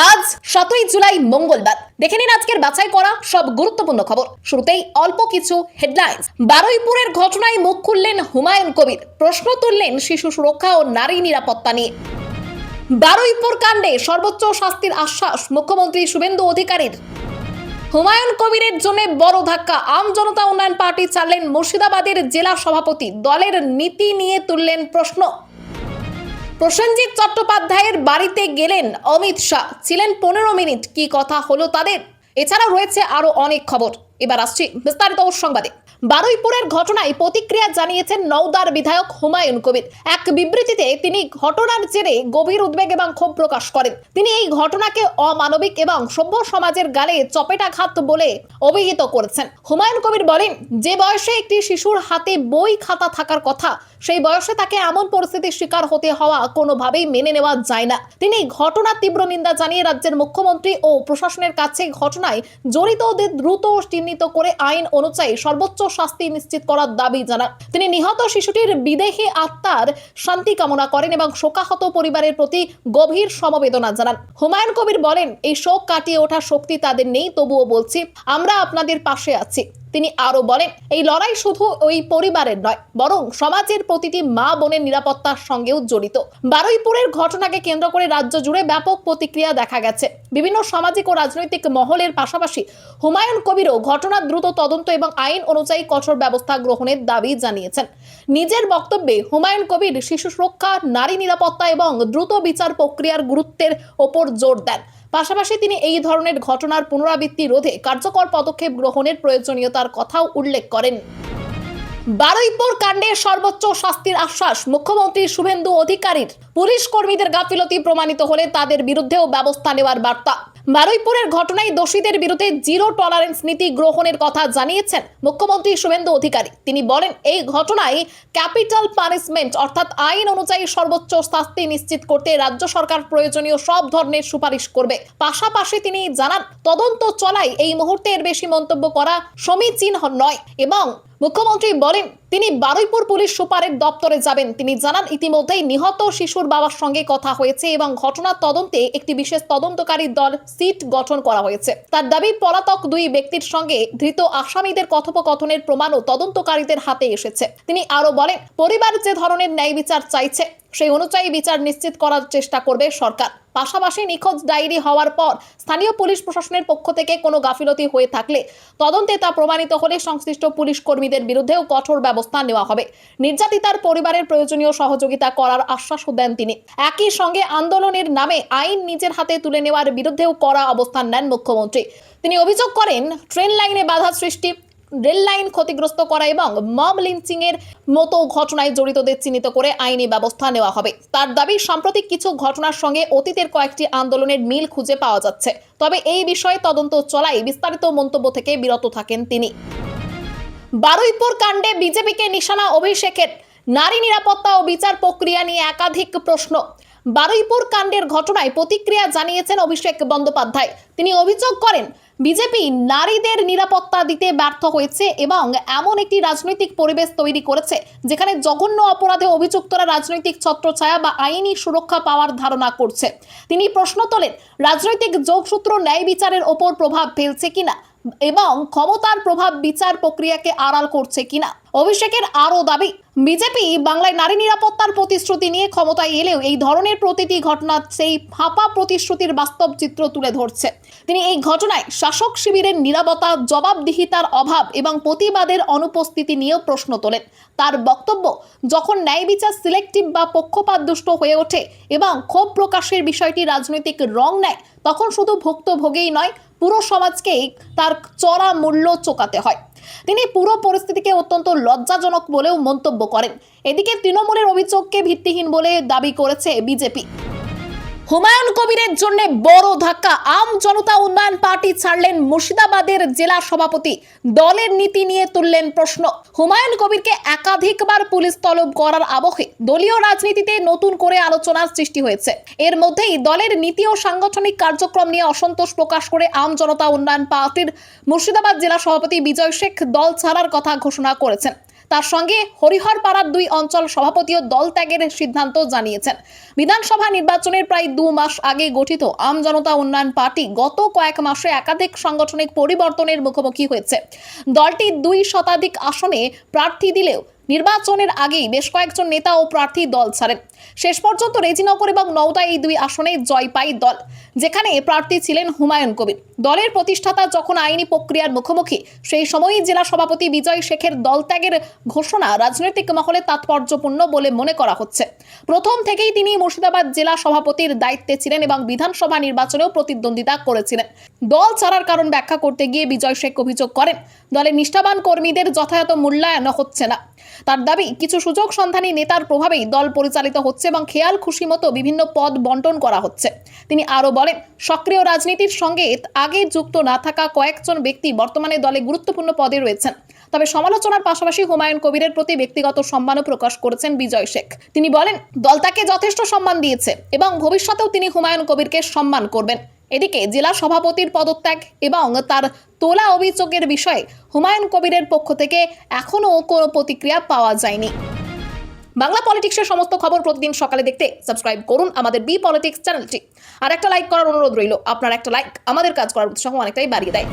আজ 7ই জুলাই মঙ্গলবার। দেখে নিন আজকের বাছাই করা সব গুরুত্বপূর্ণ খবর। শুরুতেই অল্প কিছু হেডলাইন্স। বারুইপুরের ঘটনায় মুখ খুললেন হুমায়ুন কবির, প্রশ্ন তুললেন শিশু সুরক্ষা ও নারী নিরাপত্তা নিয়ে। বারুইপুর কাণ্ডে সর্বোচ্চ শাস্তির আশ্বাস মুখ্যমন্ত্রী শুভেন্দু অধিকারীর। হুমায়ুন কবিরের জন্য বড় ধাক্কা, আম জনতা উন্নয়ন পার্টি ছাড়লেন মুর্শিদাবাদের জেলা সভাপতি, দলের নীতি নিয়ে তুললেন প্রশ্ন। প্রসেনজিৎ চট্টোপাধ্যায়ের বাড়িতে গেলেন অমিত শাহ, ছিলেন 15 মিনিট, কি কথা হলো তাদের? এছাড়া রয়েছে আরো অনেক খবর। এবার আসছি বিস্তারিত সংবাদে। বারুইপুরের ঘটনায় প্রতিক্রিয়া জানিয়েছেন নওদার বিধায়ক হুমায়ুন কবির। এক বিবৃতিতে তিনি ঘটনার জেরে গভীর উদ্বেগ এবং ক্ষোভ প্রকাশ করেন। তিনি এই ঘটনাকে অমানবিক এবং সভ্য সমাজের গালে চপেটাঘাত বলে অভিহিত করেছেন। হুমায়ুন কবির বলেন, যে বয়সে একটি শিশুর হাতে বই খাতা থাকার কথা, সেই বয়সে তাকে এমন পরিস্থিতির শিকার হতে হওয়া কোনোভাবেই মেনে নেওয়া যায় না। তিনি ঘটনার তীব্র নিন্দা জানিয়ে রাজ্যের মুখ্যমন্ত্রী ও প্রশাসনের কাছে ঘটনায় জড়িতদের দ্রুত চিহ্নিত করে আইন অনুযায়ী সর্বোচ্চ শাস্তি নিশ্চিত করার দাবি জানান। তিনি নিহত শিশুটির বিদেহী আত্মার শান্তি কামনা করেন এবং শোকাহত পরিবারের প্রতি গভীর সমবেদনা জানান। হুমায়ুন কবির বলেন, এই শোক কাটিয়ে ওঠার শক্তি তাদের নেই, তবুও বলছি আমরা আপনাদের পাশে আছি। তিনি আরো বলেন, এই লড়াই শুধু ওই পরিবারের নয়, বরং সমাজের প্রতিটি মা বোনের নিরাপত্তার সঙ্গেও জড়িত। বারুইপুরের ঘটনাকে কেন্দ্র করে রাজ্য জুড়ে ব্যাপক প্রতিক্রিয়া দেখা গেছে। বিভিন্ন সামাজিক ও রাজনৈতিক মহলের পাশাপাশি হুমায়ুন কবিরও ঘটনার দ্রুত তদন্ত এবং আইন অনুযায়ী কঠোর ব্যবস্থা গ্রহণের দাবি জানিয়েছেন। নিজের বক্তব্যে হুমায়ুন কবির শিশু সুরক্ষা, নারী নিরাপত্তা এবং দ্রুত বিচার প্রক্রিয়ার গুরুত্বের ওপর জোর দেন। পাশাপাশি তিনি এই ধরনের ঘটনার পুনরাবৃত্তি রোধে কার্যকর পদক্ষেপ গ্রহণের প্রয়োজনীয়তার কথাও উল্লেখ করেন। বারুইপুর কাণ্ডে সর্বোচ্চ শাস্তির আশ্বাস মুখ্যমন্ত্রী শুভেন্দু অধিকারীর। পুলিশ কর্মীদের গাফিলতি প্রমাণিত হলে তাদের বিরুদ্ধেও ব্যবস্থা নেওয়ার বার্তা। বারুইপুরের ঘটনায় দোষীদের বিরুদ্ধে জিরো টলারেন্স নীতি গ্রহণের কথা জানিয়েছেন মুখ্যমন্ত্রী শুভেন্দু অধিকারী। তিনি বলেন, এই ঘটনায় ক্যাপিটাল পানিশমেন্ট অর্থাৎ আইন অনুযায়ী সর্বোচ্চ শাস্তি নিশ্চিত করতে রাজ্য সরকার প্রয়োজনীয় সব ধরনের সুপারিশ করবে। পাশাপাশি তিনি জানান, তদন্ত চলায় এই মুহূর্তে এর বেশি মন্তব্য করা সমীচীন নয় এবং মুখ্যমন্ত্রী বলেন তিনি বারুইপুর পুলিশ সুপারের দপ্তরে যাবেন। তিনি জানান, ইতিমধ্যেই নিহত শিশুর বাবার সঙ্গে কথা হয়েছে এবং ঘটনার তদন্তে একটি বিশেষ তদন্তকারী দল সিট গঠন করা হয়েছে। তার দাবি, পলাতক দুই ব্যক্তির সঙ্গে ধৃত আসামিদের কথোপকথনের প্রমাণও তদন্তকারীদের হাতে এসেছে। তিনি আরো বলেন, পরিবার যে ধরনের ন্যায় বিচার চাইছে সেই অনুযায়ী বিচার নিশ্চিত করার চেষ্টা করবে সরকার। পাশাপাশি নিখোঁজ ডায়েরি হওয়ার পর স্থানীয় পুলিশ প্রশাসনের পক্ষ থেকে কোনো গাফিলতি হয়ে থাকলে তদন্তে তা প্রমাণিত হলে সংশ্লিষ্ট পুলিশ কর্মীদের বিরুদ্ধেও কঠোর ব্যবস্থা নেওয়া হবে। নির্যাতিতার পরিবারের প্রয়োজনীয় সহযোগিতা করার আশ্বাসও দেন তিনি। একই সঙ্গে আন্দোলনের নামে আইন নিজের হাতে তুলে নেওয়ার বিরুদ্ধেও কড়া অবস্থান নেন মুখ্যমন্ত্রী। তিনি অভিযোগ করেন, ট্রেন লাইনে বাধা সৃষ্টি, রেল লাইন ক্ষতিগ্রস্ত করা এবং মব লিঞ্চিং এর মতো ঘটনায় জড়িতদের চিহ্নিত করে আইনি ব্যবস্থা নেওয়া হবে। তার দাবি, সাম্প্রতিক কিছু ঘটনার সঙ্গে অতীতের কয়েকটি আন্দোলনের মিল খুঁজে পাওয়া যাচ্ছে, তবে এই বিষয়ে তদন্ত চলায় বিস্তারিত মন্তব্য থেকে বিরত থাকেন তিনি। বারুইপুর কাণ্ডে বিজেপিকে নিশানা অভিষেকের। নারী নিরাপত্তা ও বিচার প্রক্রিয়া নিয়ে একাধিক প্রশ্ন। বারুইপুর কাণ্ডের ঘটনায় প্রতিক্রিয়া জানিয়েছেন অভিষেক বন্দ্যোপাধ্যায়। তিনি অভিযোগ করেন, বিজেপি নারীদের নিরাপত্তা দিতে ব্যর্থ হয়েছে এবং এমন একটি রাজনৈতিক পরিবেশ তৈরি করেছে যেখানে জঘন্য অপরাধে অভিযুক্তরা রাজনৈতিক ছত্রছায়া বা আইনি সুরক্ষা পাওয়ার ধারণা করছে। তিনি প্রশ্ন তোলেন, রাজনৈতিক যোগসূত্র ন্যায় বিচারের ওপর প্রভাব ফেলছে কিনা এবং ক্ষমতার প্রভাব বিচার প্রক্রিয়াকে আড়াল করছে কিনা। অভিষেকের আরও দাবি, বিজেপি বাংলায় নারী নিরাপত্তার প্রতিশ্রুতি নিয়ে ক্ষমতায় এলেও এই ধরনের প্রতিটি ঘটনা সেই ফাঁপা প্রতিশ্রুতির বাস্তব চিত্র তুলে ধরছে। তিনি এই ঘটনায় শাসক শিবিরের নীরবতা, জবাবদিহিতার অভাব এবং প্রতিবাদের অনুপস্থিতি নিয়েও প্রশ্ন তোলেন। তার বক্তব্য, যখন ন্যায় বিচার সিলেক্টিভ বা পক্ষপাতদুষ্ট হয়ে ওঠে এবং ক্ষোভ প্রকাশের বিষয়টি রাজনৈতিক রং নেয়, তখন শুধু ভুক্তভোগীই নয়, পুরো সমাজকেই তার চড়া মূল্য চোকাতে হয়। তিনি পুরো পরিস্থিতিকে অত্যন্ত লজ্জাজনক বলেও মন্তব্য করেন। এদিকে তৃণমূলের অভিযোগকে ভিত্তিহীন বলে দাবি করেছে বিজেপি। হুমায়ুন কবিরের জন্য বড় ধাক্কা, আম জনতা উন্নয়ন পার্টি ছাড়লেন মুর্শিদাবাদের জেলা সভাপতি, দলের নীতি নিয়ে তুললেন প্রশ্ন। হুমায়ুন কবিরকে একাধিকবার পুলিশ তলব করার আবহে দলীয় রাজনীতিতে নতুন করে আলোচনার সৃষ্টি হয়েছে। এর মধ্যেই দলের নীতি ও সাংগঠনিক কার্যক্রম নিয়ে অসন্তোষ প্রকাশ করে আম জনতা উন্নয়ন পার্টির মুর্শিদাবাদ জেলা সভাপতি বিজয় শেখ দল ছাড়ার কথা ঘোষণা করেছেন। তার সঙ্গে হরিহরপাড়ার 2 অঞ্চল সভাপতিও দল ত্যাগের সিদ্ধান্ত জানিয়েছেন। বিধানসভা নির্বাচনের প্রায় 2 মাস আগে গঠিত আম জনতা উন্নয়ন পার্টি গত কয়েক মাসে একাধিক সাংগঠনিক পরিবর্তনের মুখোমুখি হয়েছে। দলটি 2 শতাধিক আসনে প্রার্থী দিলেও নির্বাচনের আগেই বেশ কয়েকজন নেতা ও প্রার্থী দল ছাড়েন। শেষ পর্যন্ত রেজিনগর এবং নওদা এই 2 আসনে জয় পায় দল, যেখানে প্রার্থী ছিলেন হুমায়ুন কবির। দলের প্রতিষ্ঠাতা যখন আইনি প্রক্রিয়ার মুখোমুখি, সেই সময়ই জেলা সভাপতি বিজয় শেখের দল ত্যাগের ঘোষণা রাজনৈতিক মহলে তাৎপর্যপূর্ণ বলে মনে করা হচ্ছে। প্রথম থেকেই তিনি মুর্শিদাবাদ জেলা সভাপতির দায়িত্বে ছিলেন এবং বিধানসভা নির্বাচনেও প্রতিদ্বন্দ্বিতা করেছিলেন। দল ছাড়ার কারণ ব্যাখ্যা করতে গিয়ে বিজয় শেখ অভিযোগ করেন, দলের নিষ্ঠাবান কর্মীদের যথাযথ মূল্যায়ন হচ্ছে না। তার দাবি, কিছু সুযোগ সন্ধানী নেতার প্রভাবেই দল পরিচালিত হচ্ছে এবং খেয়াল খুশি মতো বিভিন্ন পদ বন্টন করা হচ্ছে। তিনি আরো বলেন, সক্রিয় রাজনীতির সঙ্গে আগে যুক্ত না থাকা কয়েকজন ব্যক্তি বর্তমানে দলে গুরুত্বপূর্ণ পদে রয়েছেন। তবে সমালোচনার পাশাপাশি হুমায়ুন কবিরের প্রতি ব্যক্তিগত সম্মানও প্রকাশ করেছেন বিজয় শেখ। তিনি বলেন, দল তাকে যথেষ্ট সম্মান দিয়েছে এবং ভবিষ্যতেও তিনি হুমায়ুন কবিরকে সম্মান করবেন। এদিকে জেলা সভাপতির পদত্যাগ এবং তার তোলা অভিযোগের বিষয়ে হুমায়ুন কবিরের পক্ষ থেকে এখনও কোনো প্রতিক্রিয়া পাওয়া যায়নি। বাংলা পলিটিক্সের সমস্ত খবর প্রতিদিন সকালে দেখতে সাবস্ক্রাইব করুন আমাদের বি পলিটিক্স চ্যানেলটি। আর একটা লাইক করার অনুরোধ রইল, আপনার একটা লাইক আমাদের কাজ করার উৎসাহ অনেকটাই বাড়িয়ে দেয়।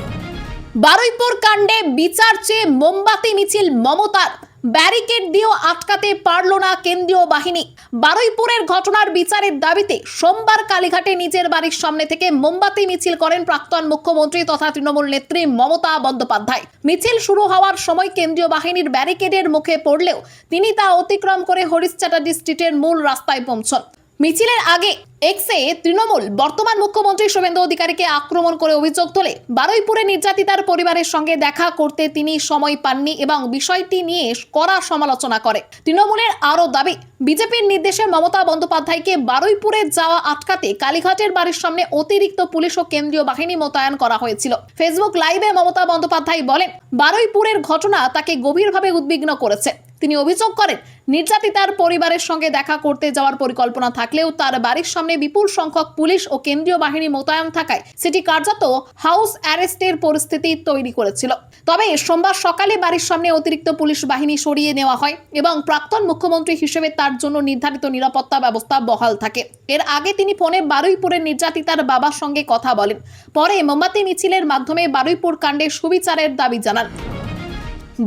বারুইপুর কাণ্ডে বিচার চেয়ে মোমবাতি মিছিল মমতার, ব্যারিকেড দিয়েও আটকাতে পারল না কেন্দ্রীয় বাহিনী। বারুইপুরের ঘটনার বিচারের দাবিতে সোমবার কালীঘাটে নিজের বাড়ির সামনে থেকে মোমবাতি মিছিল করেন প্রাক্তন মুখ্যমন্ত্রী তথা তৃণমূল নেত্রী মমতা বন্দ্যোপাধ্যায়। মিছিল শুরু হওয়ার সময় কেন্দ্রীয় বাহিনীর ব্যারিকেডের মুখে পড়লেও তিনি তা অতিক্রম করে হরিশ চ্যাটার্জি স্ট্রিটের মূল রাস্তায় পৌঁছন। মিছিলের আগে এক্সে তৃণমূল বর্তমান মুখ্যমন্ত্রী শুভেন্দু অধিকারীকে আক্রমণ করে অভিযোগ তোলে, বারুইপুরে নির্যাতিতার পরিবারের সঙ্গে দেখা করতে তিনি সময় পাননি এবং বিষয়টি নিয়ে কড়া সমালোচনা করে। তৃণমূলের আরও দাবি, বিজেপির নির্দেশে মমতা বন্দ্যোপাধ্যায়কে বারুইপুরে যাওয়া আটকাতে কালীঘাটের বাড়ির সামনে অতিরিক্ত পুলিশ ও কেন্দ্রীয় বাহিনী মোতায়েন করা হয়েছিল। ফেসবুক লাইভে মমতা বন্দ্যোপাধ্যায় বলেন, বারুইপুরের ঘটনা তাকে গভীরভাবে উদ্বিগ্ন করেছে। তিনি অভিযোগ করেন, নির্যাতিতার পরিবারের সঙ্গে দেখা করতে যাওয়ার পরিকল্পনা থাকলেও তার বাড়ির সামনে বিপুল সংখ্যক পুলিশ ও কেন্দ্রীয় বাহিনী মোতায়েন থাকায় সেটি কার্যত হাউস অ্যারেস্টের পরিস্থিতি তৈরি করেছিল। তবে সোমবার সকালে বাড়ির সামনে অতিরিক্ত পুলিশ বাহিনী সরিয়ে নেওয়া হয় এবং প্রাক্তন মুখ্যমন্ত্রী হিসেবে তার জন্য নির্ধারিত নিরাপত্তা ব্যবস্থা বহাল থাকে। এর আগে তিনি ফোনে বারুইপুরের নির্যাতিতার বাবার সঙ্গে কথা বলেন। পরে মোমবাতি মিছিলের মাধ্যমে বারুইপুর কাণ্ডে সুবিচারের দাবি জানান।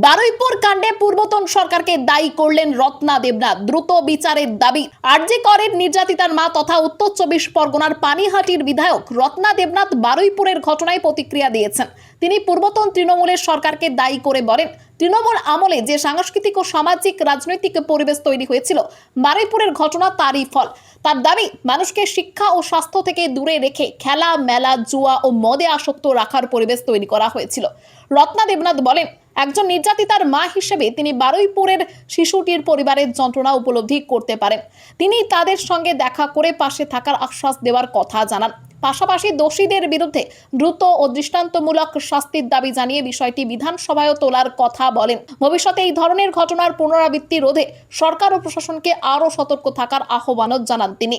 বারুইপুর কাণ্ডে পূর্বতন সরকারকে দায়ী করলেন রত্না দেবনাথ, দ্রুত বিচারের দাবি। আরজি করের নির্যাতিতার মা তথা উত্তর 24 পরগনার পানিহাটির বিধায়ক রত্না দেবনাথ বারুইপুরের ঘটনায় প্রতিক্রিয়া দিয়েছেন। তিনি পূর্বতন তৃণমূলের সরকারকে দায়ী করে বলেন, তৃণমূল আমলে যে সাংস্কৃতিক ও সামাজিক রাজনৈতিক পরিবেশ তৈরি হয়েছিল, বারুইপুরের ঘটনা তারই ফল। তার দাবি, মানুষকে শিক্ষা ও স্বাস্থ্য থেকে দূরে রেখে খেলা, মেলা, জুয়া ও মদে আসক্ত রাখার পরিবেশ তৈরি করা হয়েছিল। রত্না দেবনাথ বলেন, একজন নির্যাতিতার মা হিসেবে তিনি বারুইপুরের শিশুটির পরিবারের যন্ত্রণা উপলব্ধি করতে পারেন। তিনি তাদের সঙ্গে দেখা করে পাশে থাকার আশ্বাস দেওয়ার কথা জানান। পাশাপাশি দোষীদের বিরুদ্ধে দ্রুত ও দৃষ্টান্তমূলক শাস্তির দাবি জানিয়ে বিষয়টি বিধানসভায়ও তোলার কথা বলেন। ভবিষ্যতে এই ধরনের ঘটনার পুনরাবৃত্তি রোধে সরকার ও প্রশাসনকে আরও সতর্ক থাকার আহ্বানও জানান তিনি।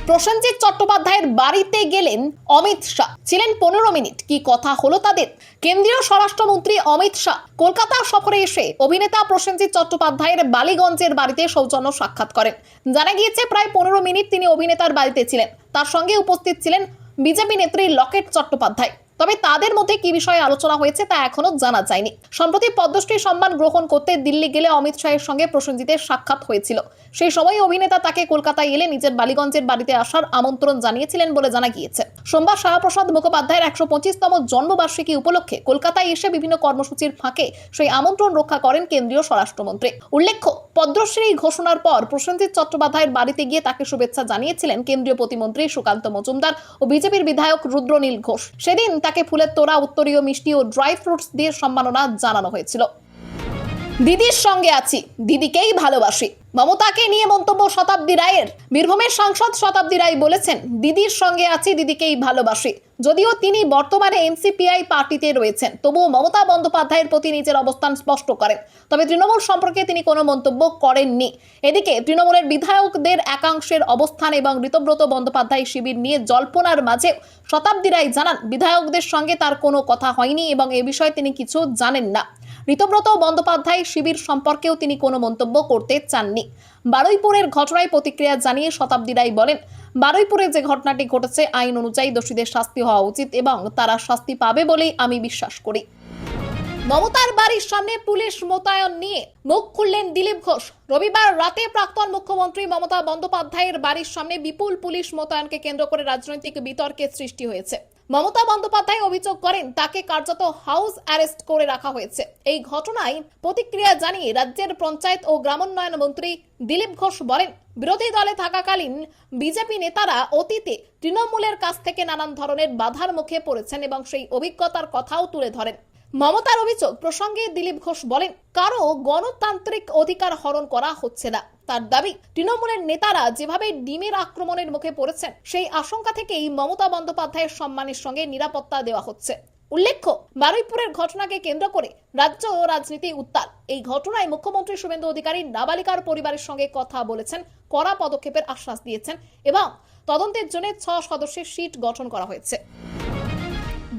প্রসেনজিৎ চট্টোপাধ্যায়ের বাড়িতে গেলেন অমিত শাহ, ছিলেন 15 মিনিট। কি কথা হলো তাদের? কেন্দ্রীয় স্বরাষ্ট্রমন্ত্রী অমিত শাহ কলকাতা সফরে এসে অভিনেতা প্রসেনজিৎ চট্টোপাধ্যায়ের বালিগঞ্জের বাড়িতে সৌজন্য সাক্ষাৎ করেন। জানা গিয়েছে, প্রায় 15 মিনিট তিনি অভিনেতার বাড়িতে ছিলেন। তার সঙ্গে উপস্থিত ছিলেন বিজেপি নেত্রী লকেট চট্টোপাধ্যায়। তবে তাদের মধ্যে কি বিষয়ে আলোচনা হয়েছে তা এখনো জানা যায়নি। সম্প্রতি পদ্মশ্রী সম্মান গ্রহণ করতে দিল্লি গেলে অমিত শাহের সঙ্গে প্রসেনজিতের সাক্ষাৎ হয়েছিল। সেই সময় অভিনেতা তাকে কলকাতায় এলে নিজের বালিগঞ্জের বাড়িতে আসার আমন্ত্রণ জানিয়েছিলেন বলে জানা গিয়েছে। সোমবার শাহপ্রসাদ মুখোপাধ্যায়ের 125তম জন্মবার্ষিকী উপলক্ষে কলকাতায় এসে বিভিন্ন কর্মসূচির ফাঁকে সেই আমন্ত্রণ রক্ষা করেন কেন্দ্রীয় স্বরাষ্ট্রমন্ত্রী। উল্লেখ্য, পদ্মশ্রী ঘোষণার পর প্রসেনজিৎ চট্টোপাধ্যায়ের বাড়িতে গিয়ে তাকে শুভেচ্ছা জানিয়েছিলেন কেন্দ্রীয় প্রতিমন্ত্রী সুকান্ত মজুমদার ও বিজেপির বিধায়ক রুদ্রনীল ঘোষ। সেদিন তাকে ফুলের তোড়া, উত্তরীয় মিষ্টি ও ড্রাই ফ্রুটস দিয়ে সম্মাননা জানানো হয়েছিল। দিদির সঙ্গে আছি, দিদিকেই ভালোবাসি, মমতাকে নিয়ে মন্তব্য শতাব্দী রায়ের। বীরভূমের সাংসদ শতাব্দী রায় বলেছেন, দিদির সঙ্গে আছি, দিদিকেই ভালোবাসি। যদিও তিনি বর্তমানে এনসিপিআই পার্টিতে রয়েছেন, তবুও মমতা বন্দ্যোপাধ্যায়ের প্রতি নিজের অবস্থান স্পষ্ট করেন। তবে তৃণমূল সম্পর্কে তিনি কোনো মন্তব্য করেননি। এদিকে তৃণমূলের বিধায়কদের একাংশের অবস্থান এবং ঋতব্রত বন্দ্যোপাধ্যায় শিবির নিয়ে জল্পনার মাঝেও শতাব্দী রায় জানান, বিধায়কদের সঙ্গে তার কোনো কথা হয়নি এবং এ বিষয়ে তিনি কিছু জানেন না। ঋতব্রত বন্দ্যোপাধ্যায় শিবির সম্পর্কেও তিনি কোনো মন্তব্য করতে চাননি। বারুইপুরের ঘটনায় প্রতিক্রিয়া জানিয়ে শতাব্দী রায় বলেন, বারুইপুরে যে ঘটনাটি ঘটেছে আইন অনুযায়ী দোষীদের শাস্তি হওয়া উচিত এবং তারা শাস্তি পাবে বলেই আমি বিশ্বাস করি। মমতার বাড়ির সামনে পুলিশ মোতায়েন নিয়ে মুখ খুললেন দিলীপ ঘোষ। রবিবার রাতে প্রাক্তন মুখ্যমন্ত্রী মমতা বন্দ্যোপাধ্যায়ের বাড়ির সামনে বিপুল পুলিশ মোতায়েনকে কেন্দ্র করে রাজনৈতিক বিতর্কের সৃষ্টি হয়েছে। মমতা বন্দ্যোপাধ্যায় অভিযোগ করেন তাকে কার্যত হাউস অ্যারেস্ট করে রাখা হয়েছে। এই ঘটনায় প্রতিক্রিয়া জানিয়ে রাজ্যের পঞ্চায়েত ও গ্রামোন্নয়ন মন্ত্রী দিলীপ ঘোষ বলেন, বিরোধী দলে থাকাকালীন বিজেপি নেতারা অতীতে তৃণমূলের কাছ থেকে নানান ধরনের বাধার মুখে পড়েছেন এবং সেই অভিজ্ঞতার কথাও তুলে ধরেন। মমতার অভিযোগ প্রসঙ্গে দিলীপ ঘোষ বলেন, কারো গণতান্ত্রিক অধিকার হরণ করা হচ্ছে না। তার দাবি, তৃণমূলের নেতারা যেভাবে ডিমের আক্রমণের মুখে পড়েছেন সেই আশঙ্কা থেকেই মমতা বন্দ্যোপাধ্যায়ের সম্মানের সঙ্গে নিরাপত্তা দেওয়া হচ্ছে। উল্লেখ্য, বারুইপুরের ঘটনাকে কেন্দ্র করে রাজ্য ও রাজনীতি উত্তাল। এই ঘটনায় মুখ্যমন্ত্রী শুভেন্দু অধিকারী নাবালিকার পরিবারের সঙ্গে কথা বলেছেন, কড়া পদক্ষেপের আশ্বাস দিয়েছেন এবং তদন্তের জন্য 6 সদস্যের সিট গঠন করা হয়েছে।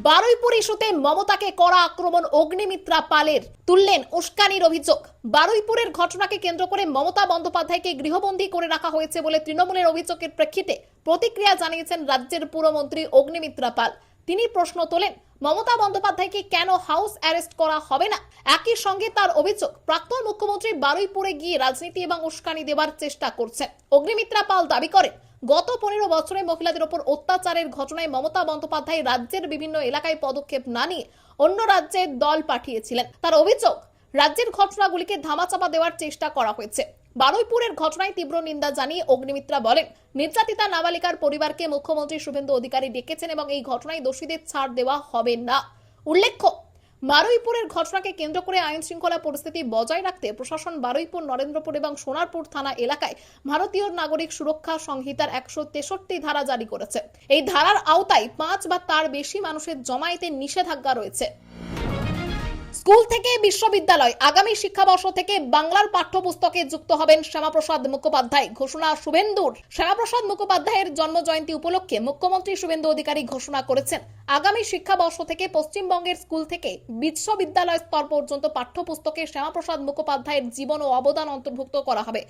বারুইপুর ইস্যুতে মমতাকে কড়া আক্রমণ অগ্নিমিত্রা পালের, তুললেন উস্কানির অভিযোগ। বারুইপুরের ঘটনাকে কেন্দ্র করে মমতা বন্দ্যোপাধ্যায়কে গৃহবন্দী করে রাখা হয়েছে বলে তৃণমূলের অভিযোগের প্রেক্ষিতে প্রতিক্রিয়া জানিয়েছেন রাজ্যের পুরমন্ত্রী অগ্নিমিত্রা পাল। তিনি প্রশ্ন তোলেন, মমতা বন্দ্যোপাধ্যায়কে কেন হাউস অ্যারেস্ট করা হবে না? একই সঙ্গে তার অভিযোগ, প্রাক্তন মুখ্যমন্ত্রী বারুইপুরে গিয়ে রাজনীতি এবং উস্কানি দেওয়ার চেষ্টা করছেন। অগ্নিমিত্রা পাল দাবি করেন, গত 15 বছরে মহিলাদের ওপর অত্যাচারের ঘটনায় মমতা বন্দ্যোপাধ্যায় রাজ্যের বিভিন্ন এলাকায় পদক্ষেপ না নিয়ে অন্য রাজ্যে দল পাঠিয়েছিলেন। তার অভিযোগ, রাজ্যের ঘটনাগুলিকে ধামাচাপা দেওয়ার চেষ্টা করা হয়েছে। বারুইপুরের ঘটনায় তীব্র নিন্দা জানিয়ে অগ্নিমিত্রা বলেন, নির্যাতিতা নাবালিকার পরিবারকে মুখ্যমন্ত্রী শুভেন্দু অধিকারী ডেকেছেন এবং এই ঘটনায় দোষীদের ছাড় দেওয়া হবে না। উল্লেখ্য, বারুইপুরের ঘটনাকে কেন্দ্র করে আইন শৃঙ্খলা পরিস্থিতি বজায় রাখতে প্রশাসন বারুইপুর, নরেন্দ্রপুর এবং সোনারপুর থানা এলাকায় ভারতীয় নাগরিক সুরক্ষা সংহিতার 163 ধারা জারি করেছে। এই ধারার আওতায় 5 বা তার বেশি মানুষের জমায়েতের নিষেধাজ্ঞা রয়েছে। স্কুল থেকে বিশ্ববিদ্যালয়, আগামী শিক্ষাবর্ষ থেকে বাংলার পাঠ্যপুস্তকে যুক্ত হবেন শ্যামাপ্রসাদ মুখোপাধ্যায়। ঘোষণা শুভেন্দুর। শ্যামাপ্রসাদ মুখোপাধ্যায়ের জন্মজয়ন্তী উপলক্ষে মুখ্যমন্ত্রী শুভেন্দু অধিকারী ঘোষণা করেছেন, আগামী শিক্ষাবর্ষ থেকে পশ্চিমবঙ্গের স্কুল থেকে বিশ্ববিদ্যালয় স্তর পর্যন্ত পাঠ্যপুস্তকে শ্যামাপ্রসাদ মুখোপাধ্যায়ের জীবন ও অবদান অন্তর্ভুক্ত করা হবে।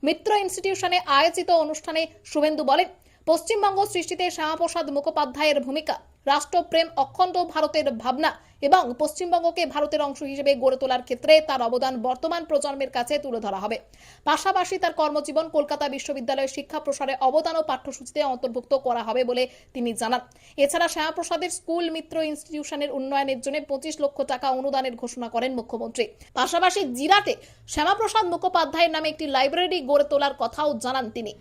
মিত্র ইনস্টিটিউশনে আয়োজিত অনুষ্ঠানে শুভেন্দু বলেন, পশ্চিমবঙ্গ সৃষ্টিতে শ্যামাপ্রসাদ মুখোপাধ্যায়ের ভূমিকা, রাষ্ট্রপ্রেম, অখণ্ড ভারতের ভাবনা এবং পশ্চিমবঙ্গকে ভারতের অংশ হিসেবে গড়ে তোলার ক্ষেত্রে তার অবদান বর্তমান প্রজন্মের কাছে তুলে ধরা হবে। পাশাপাশি তার কর্মজীবন কলকাতা বিশ্ববিদ্যালয়ের শিক্ষা প্রসারে অবদান ও পাঠ্যসূচিতে অন্তর্ভুক্ত করা হবে বলে তিনি জানান। এছাড়া শ্যামাপ্রসাদের স্কুল মিত্র ইনস্টিটিউশনের উন্নয়নের জন্য 25 লক্ষ টাকা অনুদানের ঘোষণা করেন মুখ্যমন্ত্রী। পাশাপাশি জিরাটে শ্যামাপ্রসাদ মুখোপাধ্যায়ের নামে একটি লাইব্রেরি গড়ে তোলার কথাও জানান তিনি।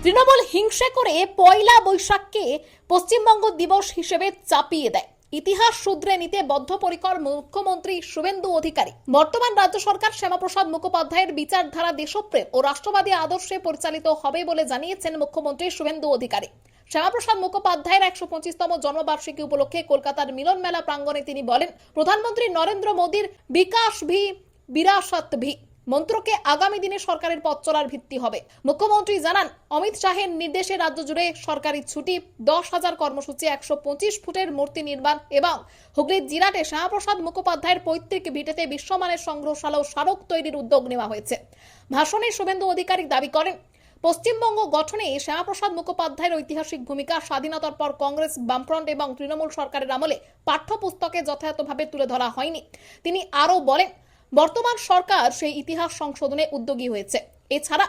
তৃণমূল হিংসে করে পয়লা বৈশাখকে পশ্চিমবঙ্গ দিবস হিসেবে চাপিয়ে দেয়। ইতিহাস শুধরে নিতে বদ্ধপরিকর মুখ্যমন্ত্রী শুভেন্দু অধিকারী। বর্তমান রাজ্য সরকার শ্যামাপ্রসাদ মুখোপাধ্যায়ের বিচারধারা দেশপ্রেম ও রাষ্ট্রবাদী আদর্শে পরিচালিত হবে বলে জানিয়েছেন মুখ্যমন্ত্রী শুভেন্দু অধিকারী। শ্যামাপ্রসাদ মুখোপাধ্যায়ের 125তম জন্মবার্ষিকী উপলক্ষে কলকাতার মিলন মেলা প্রাঙ্গণে তিনি বলেন, প্রধানমন্ত্রী নরেন্দ্র মোদীর বিকাশ ভি বিরাসত ভি মন্ত্রকে আগামী দিনে সরকারের পথ চলার ভিত্তি হবে। মুখ্যমন্ত্রী জানান, অমিত শাহের নির্দেশে রাজ্য জুড়ে সরকারি ছুটি, 10,000 কর্মসূচি, 125 ফুটের মূর্তি নির্মাণ এবং হুগলির জিরাটে শ্যামাপ্রসাদ মুখোপাধ্যায়ের পৈতৃক ভিটেতে বিশ্বমানের সংগ্রহশালা ও স্মারক তৈরির উদ্যোগ নেওয়া হয়েছে। ভাষণে শুভেন্দু অধিকারী দাবি করেন, পশ্চিমবঙ্গ গঠনে শ্যামাপ্রসাদ মুখোপাধ্যায়ের ঐতিহাসিক ভূমিকা স্বাধীনতার পর কংগ্রেস, বামফ্রন্ট এবং তৃণমূল সরকারের আমলে পাঠ্যপুস্তকে যথাযথভাবে তুলে ধরা হয়নি। তিনি আরও বলেন, বর্তমান সরকার সেই ইতিহাস সংশোধনে উদ্যোগী হয়েছে। এছাড়া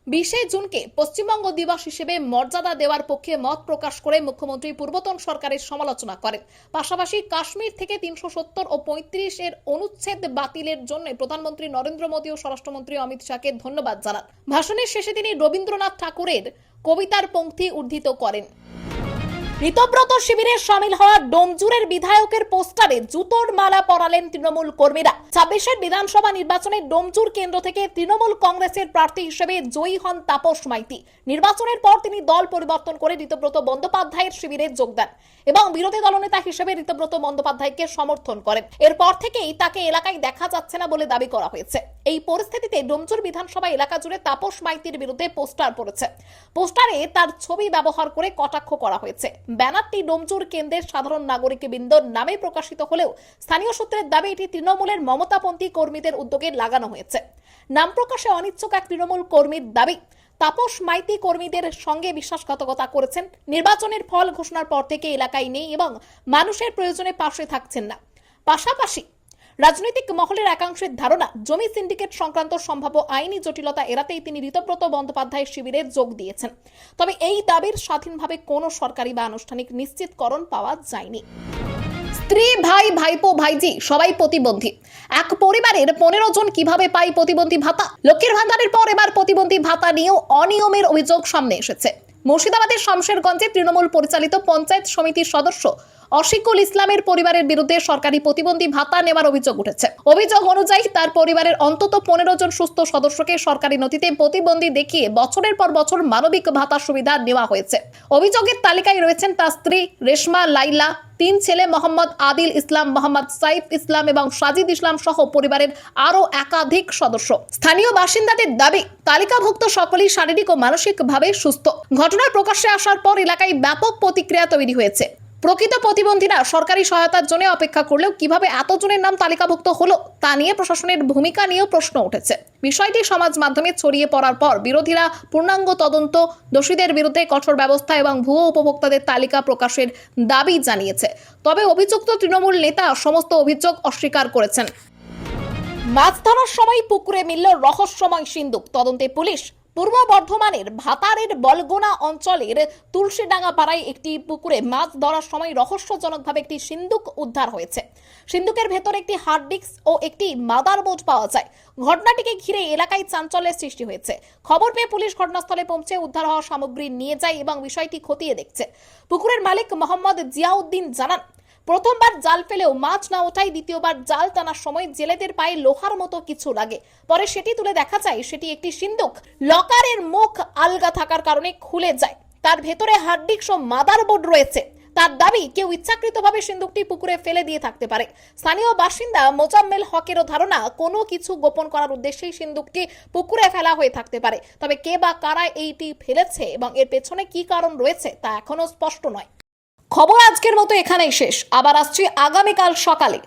20 জুনকে পশ্চিমবঙ্গ দিবস হিসেবে মর্যাদা দেওয়ার পক্ষে মত প্রকাশ করে মুখ্যমন্ত্রী পূর্বতন সরকারের সমালোচনা করেন। পাশাপাশি কাশ্মীর থেকে 370 ও 35 এর অনুচ্ছেদ বাতিলের জন্য প্রধানমন্ত্রী নরেন্দ্র মোদী ও স্বরাষ্ট্রমন্ত্রী অমিত শাহকে ধন্যবাদ জানান। ভাষণের শেষে তিনি রবীন্দ্রনাথ ঠাকুরের কবিতার পংক্তি উদ্ধৃত করেন। ঋতব্রত শিবিরে সামিল হওয়া ডোমজুরের বিধায়কের পোস্টারে জুতোর মালা পরালেন তৃণমূল কর্মীরা। 26 বিধানসভা নির্বাচনে ডোমজুর কেন্দ্র থেকে তৃণমূল কংগ্রেসের প্রার্থী হিসেবে জয়ী হন তাপস মাইতি। নির্বাচনের পর তিনি দল পরিবর্তন করে ঋতব্রত বন্দ্যোপাধ্যায়ের শিবিরে যোগ দেন এবং বিরোধী দলনেতা হিসেবে ঋতব্রত বন্দ্যোপাধ্যায়কে সমর্থন করেন। এরপর থেকেই তাকে এলাকায় দেখা যাচ্ছে না বলে দাবি করা হয়েছে। এই পরিস্থিতিতে ডোমজুর বিধানসভা এলাকা জুড়ে তাপস মাইতির বিরুদ্ধে পোস্টার পড়েছে। পোস্টারে তার ছবি ব্যবহার করে কটাক্ষ করা হয়েছে। ব্যানারটি ডোমচুর কেন্দ্রের সাধারণ নাগরিক বৃন্দর নামে প্রকাশিত হলেও স্থানীয় সূত্রের দাবি এটি তৃণমূলের মমতাপন্থী কর্মীদের উদ্যোগে লাগানো হয়েছে। নাম প্রকাশে অনিচ্ছুক এক তৃণমূল কর্মীর দাবি, তাপস মাইতি কর্মীদের সঙ্গে বিশ্বাসঘাতকতা করেছেন, নির্বাচনের ফল ঘোষণার পর থেকে এলাকায় নেই এবং মানুষের প্রয়োজনে পাশে থাকছেন না। পাশাপাশি রাজনৈতিক মহলের একাংশের ধারণা, জমি সিন্ডিকেট সংক্রান্ত সম্ভাব্য আইনি জটিলতা এড়াতেই তিনি ঋতব্রত বন্দ্যোপাধ্যায়ের শিবিরে যোগ দিয়েছেন। তবে এই দাবির স্বাধীনভাবে কোনো সরকারি বা আনুষ্ঠানিক নিশ্চিতকরণ পাওয়া যায়নি। স্ত্রী, ভাই, ভাইপো, ভাইজি সবাই প্রতিবন্ধী। এক পরিবারের 15 জন কিভাবে পায় প্রতিবন্ধী ভাতা? লক্ষ্মীর ভান্ডারের পর এবার প্রতিবন্ধী ভাতা নিয়েও অনিয়মের অভিযোগ সামনে এসেছে। মুর্শিদাবাদের শমশেরগঞ্জে তৃণমূল পরিচালিত পঞ্চায়েত সমিতির সদস্য অশিকুল ইসলামের পরিবারের বিরুদ্ধে সরকারি প্রতিবন্ধী ভাতা নেওয়ার অভিযোগ উঠেছে। অভিযোগ অনুযায়ী তার পরিবারের অন্তত 15 জন সুস্থ সদস্যকে সরকারি নথিতে প্রতিবন্ধী দেখিয়ে বছরের পর বছর মানবিক ভাতা সুবিধা দেওয়া হয়েছে। অভিযোগের তালিকায় রয়েছেন তার স্ত্রী রেশমা লাইলা, 3 ছেলে মোহাম্মদ আদিল ইসলাম, মোহাম্মদ সাইফ ইসলাম এবং সাজিদ ইসলাম সহ পরিবারের আরো একাধিক সদস্য। স্থানীয় বাসিন্দাদের দাবি, তালিকাভুক্ত সকলেই শারীরিক ও মানসিকভাবে সুস্থ। ঘটনার প্রকাশ্যে আসার পর এলাকায় ব্যাপক প্রতিক্রিয়া তৈরি হয়েছে। প্রকৃত প্রতিবন্ধীরা সরকারি সহায়তার জন্য অপেক্ষা করলেও কিভাবে এতজনের নাম তালিকাভুক্ত হলো তা নিয়ে প্রশাসনের ভূমিকা নিয়েও প্রশ্ন উঠেছে। বিষয়টি সমাজ মাধ্যমে ছড়িয়ে পড়ার পর বিরোধীরা পূর্ণাঙ্গ তদন্ত, দোষীদের বিরুদ্ধে কঠোর ব্যবস্থা এবং ভুয়ো উপভোক্তাদের তালিকা প্রকাশের দাবি জানিয়েছে। তবে অভিযুক্ত তৃণমূল নেতা সমস্ত অভিযোগ অস্বীকার করেছেন। মাছ ধরার সময় পুকুরে মিলল রহস্যময় সিন্দুক, তদন্তে পুলিশ। পূর্ব বর্ধমানের ভাতারের বলগোনা অঞ্চলের তুলসীডাঙ্গা পাড়ায় একটি পুকুরে মাছ ধরার সময় রহস্যজনকভাবে একটি সিন্দুক উদ্ধার হয়েছে। সিন্দুকের ভেতরে একটি হার্ড ডিস্ক ও একটি মাদারবোর্ড পাওয়া যায়। ঘটনাটিকে ঘিরে এলাকায় চাঞ্চল্যের সৃষ্টি হয়েছে। খবর পেয়ে পুলিশ ঘটনাস্থলে পৌঁছে উদ্ধার হওয়া সামগ্রী নিয়ে যায় এবং বিষয়টি খতিয়ে দেখছে। পুকুরের মালিক মোহাম্মদ জিয়াউদ্দিন জানান, প্রথমবার জাল ফেলেও মাছ না ওঠায় দ্বিতীয়বার জাল টানার সময় জেলেদের পায়ে লোহার মতো কিছু লাগে। পরে সেটি তুলে দেখা যায় সেটি একটি সিন্দুক। লকারের মুখ আলগা থাকার কারণে খুলে যায়। তার ভেতরে হার্ড ডিস্ক ও মাদারবোর্ড রয়েছে। তার দাবি, কেউ ইচ্ছাকৃতভাবে সিন্দুকটি পুকুরে ফেলে দিয়ে থাকতে পারে। স্থানীয় বাসিন্দা মোজাম্মেল হকেরও ধারণা, কোনো কিছু গোপন করার উদ্দেশ্যেই সিন্দুকটি পুকুরে ফেলা হয়ে থাকতে পারে। তবে কে বা কারা এইটি ফেলেছে এবং এর পেছনে কি কারণ রয়েছে তা এখনো স্পষ্ট নয়। খবর আজকের মতো এখানেই শেষ। আবার আসছি আগামীকাল সকালে।